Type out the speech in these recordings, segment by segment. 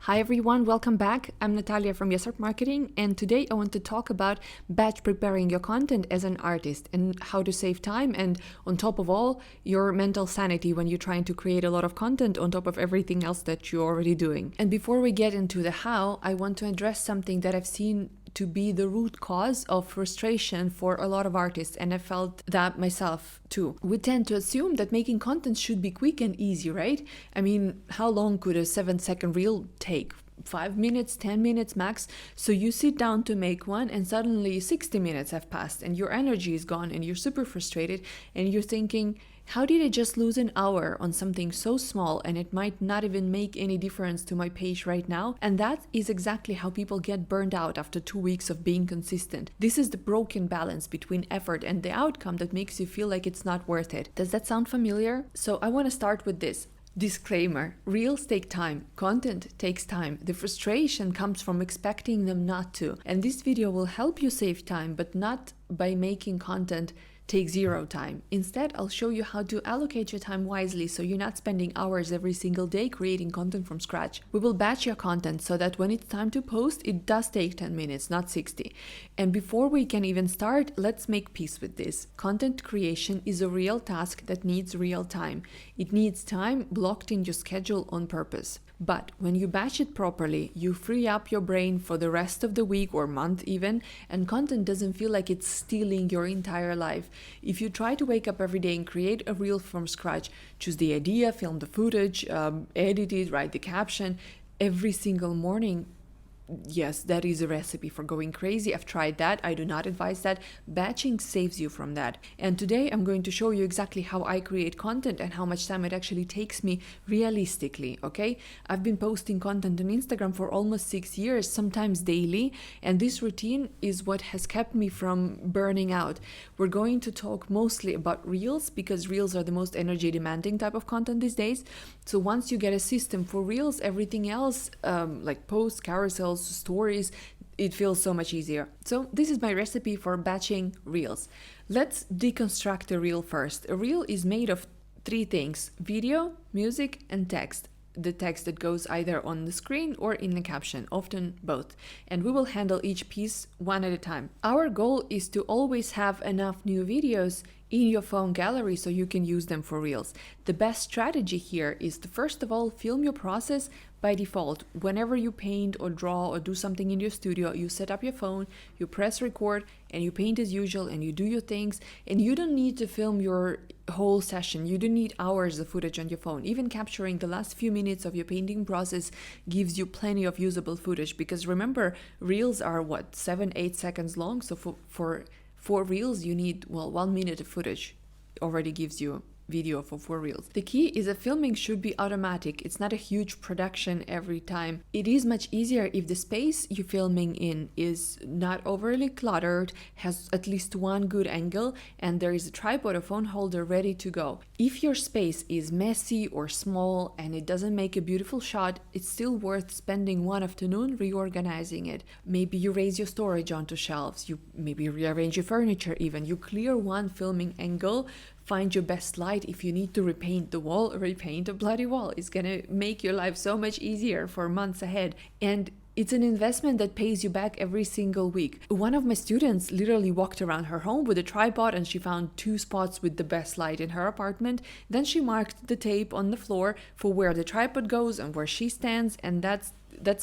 Hi everyone, welcome back. I'm Natalia from ArtMarketing, and today I want to talk about batch preparing your content as an artist and how to save time and, on top of all, your mental sanity when you're trying to create a lot of content on top of everything else that you're already doing. And before we get into the how, I want to address something that I've seen to be the root cause of frustration for a lot of artists, and I felt that myself too. We tend to assume that making content should be quick and easy, right? I mean, how long could a 7-second reel take? 5 minutes, 10 minutes max. So you sit down to make one and suddenly 60 minutes have passed and your energy is gone and you're super frustrated and you're thinking, how did I just lose an hour on something so small and it might not even make any difference to my page right now? And that is exactly how people get burned out after 2 weeks of being consistent. This is the broken balance between effort and the outcome that makes you feel like it's not worth it. Does that sound familiar? So I want to start with this. Disclaimer: reels take time, content takes time. The frustration comes from expecting them not to. And this video will help you save time, but not by making content take zero time. Instead, I'll show you how to allocate your time wisely so you're not spending hours every single day creating content from scratch. We will batch your content so that when it's time to post, it does take 10 minutes, not 60. And before we can even start, let's make peace with this. Content creation is a real task that needs real time. It needs time blocked in your schedule on purpose. But when you batch it properly, you free up your brain for the rest of the week or month even, and content doesn't feel like it's stealing your entire life. If you try to wake up every day and create a reel from scratch, choose the idea, film the footage, edit it, write the caption every single morning, yes, that is a recipe for going crazy. I've tried that. I do not advise that. Batching saves you from that. And today I'm going to show you exactly how I create content and how much time it actually takes me realistically, okay? I've been posting content on Instagram for almost 6 years, sometimes daily, and this routine is what has kept me from burning out. We're going to talk mostly about reels because reels are the most energy demanding type of content these days. So once you get a system for reels, everything else, like posts, carousels, stories, it feels so much easier. So this is my recipe for batching reels. Let's deconstruct a reel first. A reel is made of 3 things: video, music, and text. The text that goes either on the screen or in the caption, often both. And we will handle each piece one at a time. Our goal is to always have enough new videos in your phone gallery so you can use them for reels. The best strategy here is to first of all film your process by default. Whenever you paint or draw or do something in your studio, you set up your phone, you press record, and you paint as usual and you do your things, and you don't need to film your whole session. You don't need hours of footage on your phone. Even capturing the last few minutes of your painting process gives you plenty of usable footage, because remember, reels are 7-8 seconds long, so for reels you need 1 minute of footage. Already gives you video for 4 reels. The key is that filming should be automatic. It's not a huge production every time. It is much easier if the space you're filming in is not overly cluttered, has at least one good angle, and there is a tripod or phone holder ready to go. If your space is messy or small and it doesn't make a beautiful shot, it's still worth spending one afternoon reorganizing it. Maybe you raise your storage onto shelves, you maybe rearrange your furniture even, you clear one filming angle, find your best light. If you need to repaint the wall, repaint a bloody wall. It's gonna make your life so much easier for months ahead. And it's an investment that pays you back every single week. One of my students literally walked around her home with a tripod and she found 2 spots with the best light in her apartment. Then she marked the tape on the floor for where the tripod goes and where she stands, and that's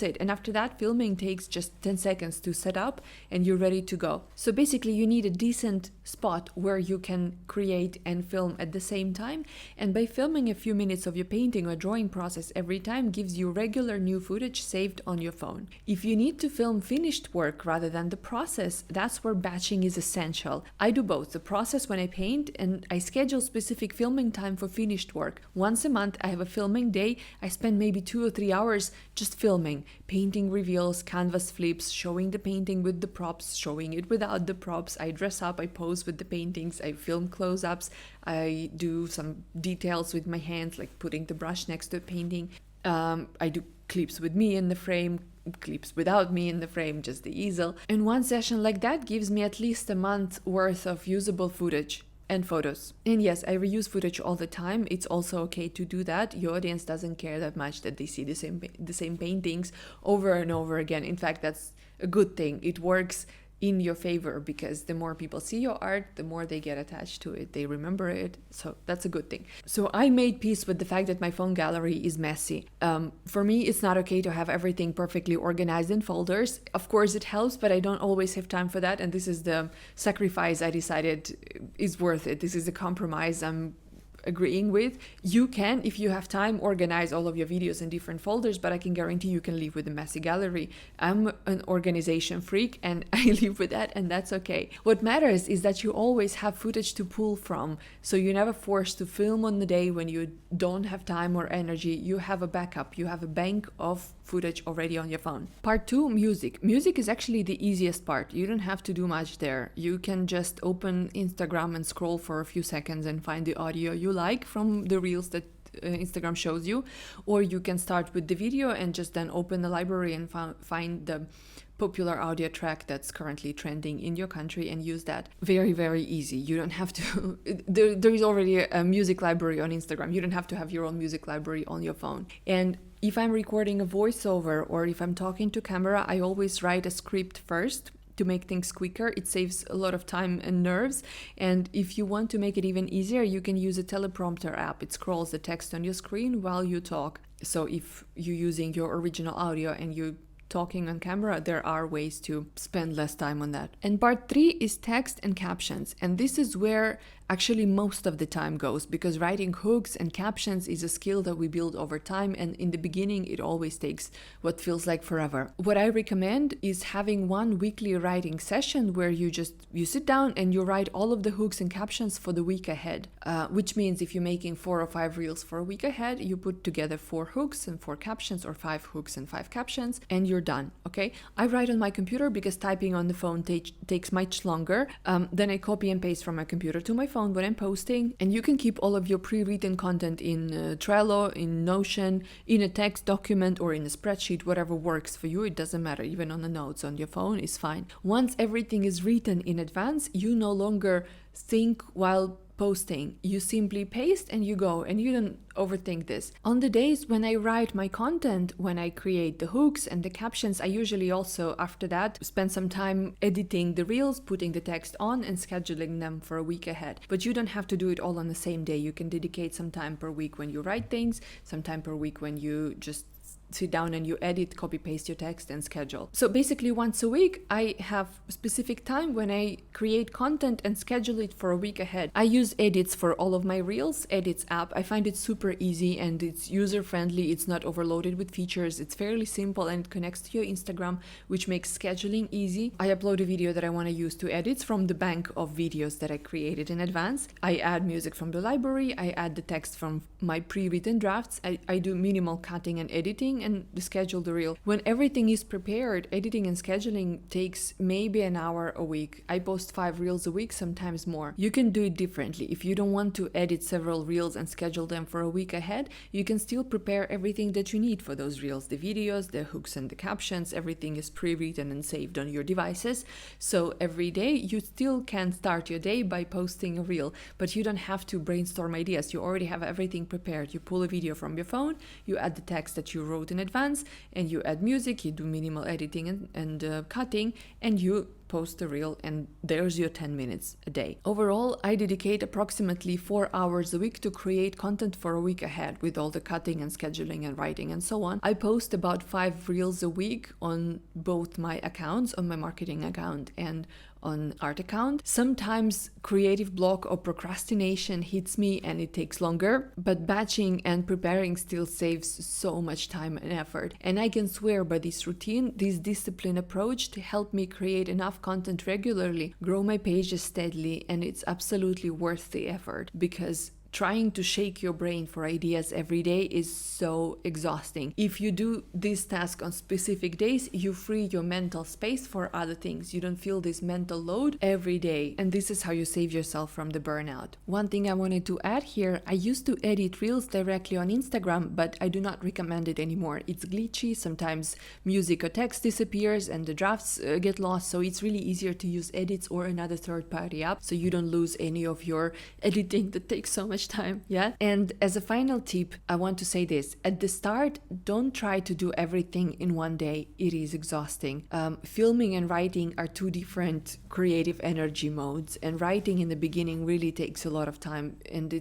it. And after that, filming takes just 10 seconds to set up and you're ready to go. So basically you need a decent spot where you can create and film at the same time. And by filming a few minutes of your painting or drawing process every time gives you regular new footage saved on your phone. If you need to film finished work rather than the process, that's where batching is essential. I do both, the process when I paint, and I schedule specific filming time for finished work. Once a month I have a filming day. I spend maybe 2 or 3 hours just filming, painting reveals, canvas flips, showing the painting with the props, showing it without the props. I dress up, I pose with the paintings, I film close-ups, I do some details with my hands, like putting the brush next to the painting. I do clips with me in the frame, clips without me in the frame, just the easel. And one session like that gives me at least a month worth of usable footage. and photos. And yes, I reuse footage all the time. It's also okay to do that. Your audience doesn't care that much that they see the same paintings over and over again. In fact, that's a good thing. It works in your favor, because the more people see your art, the more they get attached to it, they remember it. So that's a good thing. So I made peace with the fact that my phone gallery is messy. For me, it's not okay to have everything perfectly organized in folders. Of course it helps, but I don't always have time for that, and this is the sacrifice I decided is worth it. This is a compromise I'm agreeing with. You can, if you have time, organize all of your videos in different folders, but I can guarantee you can live with a messy gallery. I'm an organization freak and I live with that, and that's okay. What matters is that you always have footage to pull from, so you're never forced to film on the day when you don't have time or energy. You have a backup, you have a bank of footage already on your phone. Part 2, music. Music is actually the easiest part. You don't have to do much there. You can just open Instagram and scroll for a few seconds and find the audio you like from the reels that Instagram shows you, or you can start with the video and just then open the library and find the popular audio track that's currently trending in your country and use that. Very, very easy. You don't have to there is already a music library on Instagram. You don't have to have your own music library on your phone. And if I'm recording a voiceover or if I'm talking to camera, I always write a script first to make things quicker. It saves a lot of time and nerves. And if you want to make it even easier, you can use a teleprompter app. It scrolls the text on your screen while you talk. So if you're using your original audio and you talking on camera, there are ways to spend less time on that. And part 3 is text and captions. And this is where actually most of the time goes, because writing hooks and captions is a skill that we build over time, and in the beginning it always takes what feels like forever. What I recommend is having one weekly writing session where you sit down and you write all of the hooks and captions for the week ahead, which means if you're making 4 or 5 reels for a week ahead, you put together 4 hooks and 4 captions, or 5 hooks and 5 captions, and you're done. Okay, I write on my computer because typing on the phone takes much longer. Then I copy and paste from my computer to my phone when I'm posting, and you can keep all of your pre-written content in Trello, in Notion, in a text document, or in a spreadsheet, whatever works for you. It doesn't matter. Even on the notes on your phone is fine. Once everything is written in advance, you no longer think while posting. You simply paste and you go, and you don't overthink this. On the days when I write my content, when I create the hooks and the captions, I usually also after that spend some time editing the reels, putting the text on and scheduling them for a week ahead. But you don't have to do it all on the same day. You can dedicate some time per week when you write things, some time per week when you just sit down and you edit, copy paste your text and schedule. So basically once a week I have specific time when I create content and schedule it for a week ahead. I use Edits for all of my reels, Edits app. I find it super easy and it's user friendly. It's not overloaded with features. It's fairly simple and it connects to your Instagram, which makes scheduling easy. I upload a video that I want to use to Edits from the bank of videos that I created in advance. I add music from the library. I add the text from my pre-written drafts. I do minimal cutting and editing and schedule the reel. When everything is prepared, editing and scheduling takes maybe an hour a week. I post 5 reels a week, sometimes more. You can do it differently. If you don't want to edit several reels and schedule them for a week ahead, you can still prepare everything that you need for those reels. The videos, the hooks and the captions, everything is pre-written and saved on your devices. So every day you still can start your day by posting a reel, but you don't have to brainstorm ideas. You already have everything prepared. You pull a video from your phone, you add the text that you wrote in advance, and you add music, you do minimal editing and cutting, and you post the reel, and there's your 10 minutes a day. Overall, I dedicate approximately 4 hours a week to create content for a week ahead with all the cutting and scheduling and writing and so on. I post about 5 reels a week on both my accounts, on my marketing account and on art account. Sometimes creative block or procrastination hits me and it takes longer, but batching and preparing still saves so much time and effort. And I can swear by this routine, this disciplined approach to help me create enough content regularly, grow my pages steadily, and it's absolutely worth the effort because trying to shake your brain for ideas every day is so exhausting. If you do this task on specific days, you free your mental space for other things. You don't feel this mental load every day. And this is how you save yourself from the burnout. One thing I wanted to add here, I used to edit reels directly on Instagram, but I do not recommend it anymore. It's glitchy. Sometimes music or text disappears and the drafts get lost. So it's really easier to use edits or another third-party app so you don't lose any of your editing that takes so much time. Yeah. And as a final tip, I want to say this. At the start, don't try to do everything in one day. It is exhausting. Filming and writing are two different creative energy modes, and writing in the beginning really takes a lot of time, and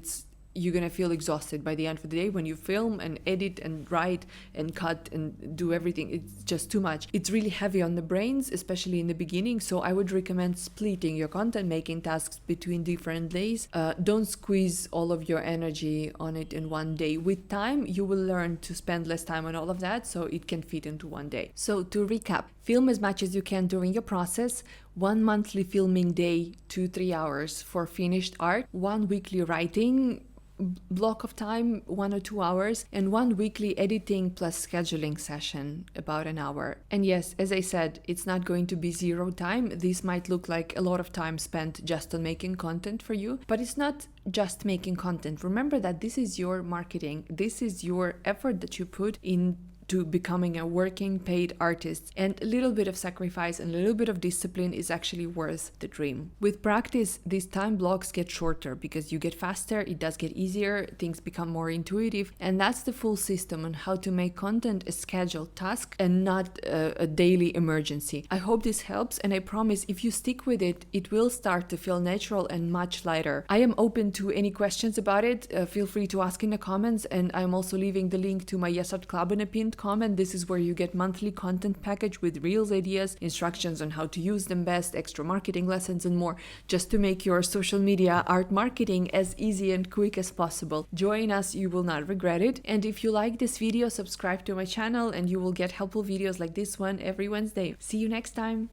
you're gonna feel exhausted by the end of the day when you film and edit and write and cut and do everything. It's just too much. It's really heavy on the brains, especially in the beginning. So I would recommend splitting your content making tasks between different days. Don't squeeze all of your energy on it in one day. With time, you will learn to spend less time on all of that, so it can fit into one day. So to recap, film as much as you can during your process. 1 monthly filming day, 2-3 hours for finished art. 1 weekly writing block of time, 1 or 2 hours, and 1 weekly editing plus scheduling session, about an hour. And yes, as I said, it's not going to be zero time. This might look like a lot of time spent just on making content for you, but it's not just making content. Remember that this is your marketing. This is your effort that you put in to becoming a working paid artist, and a little bit of sacrifice and a little bit of discipline is actually worth the dream. With practice, these time blocks get shorter because you get faster, it does get easier, things become more intuitive, and that's the full system on how to make content a scheduled task and not a daily emergency. I hope this helps, and I promise if you stick with it, it will start to feel natural and much lighter. I am open to any questions about it. Feel free to ask in the comments, and I'm also leaving the link to my Yes Art Club in a pinned comment. This is where you get monthly content package with reels ideas, instructions on how to use them best, extra marketing lessons and more, just to make your social media art marketing as easy and quick as possible. Join us, you will not regret it. And if you like this video, subscribe to my channel and you will get helpful videos like this one every Wednesday. See you next time.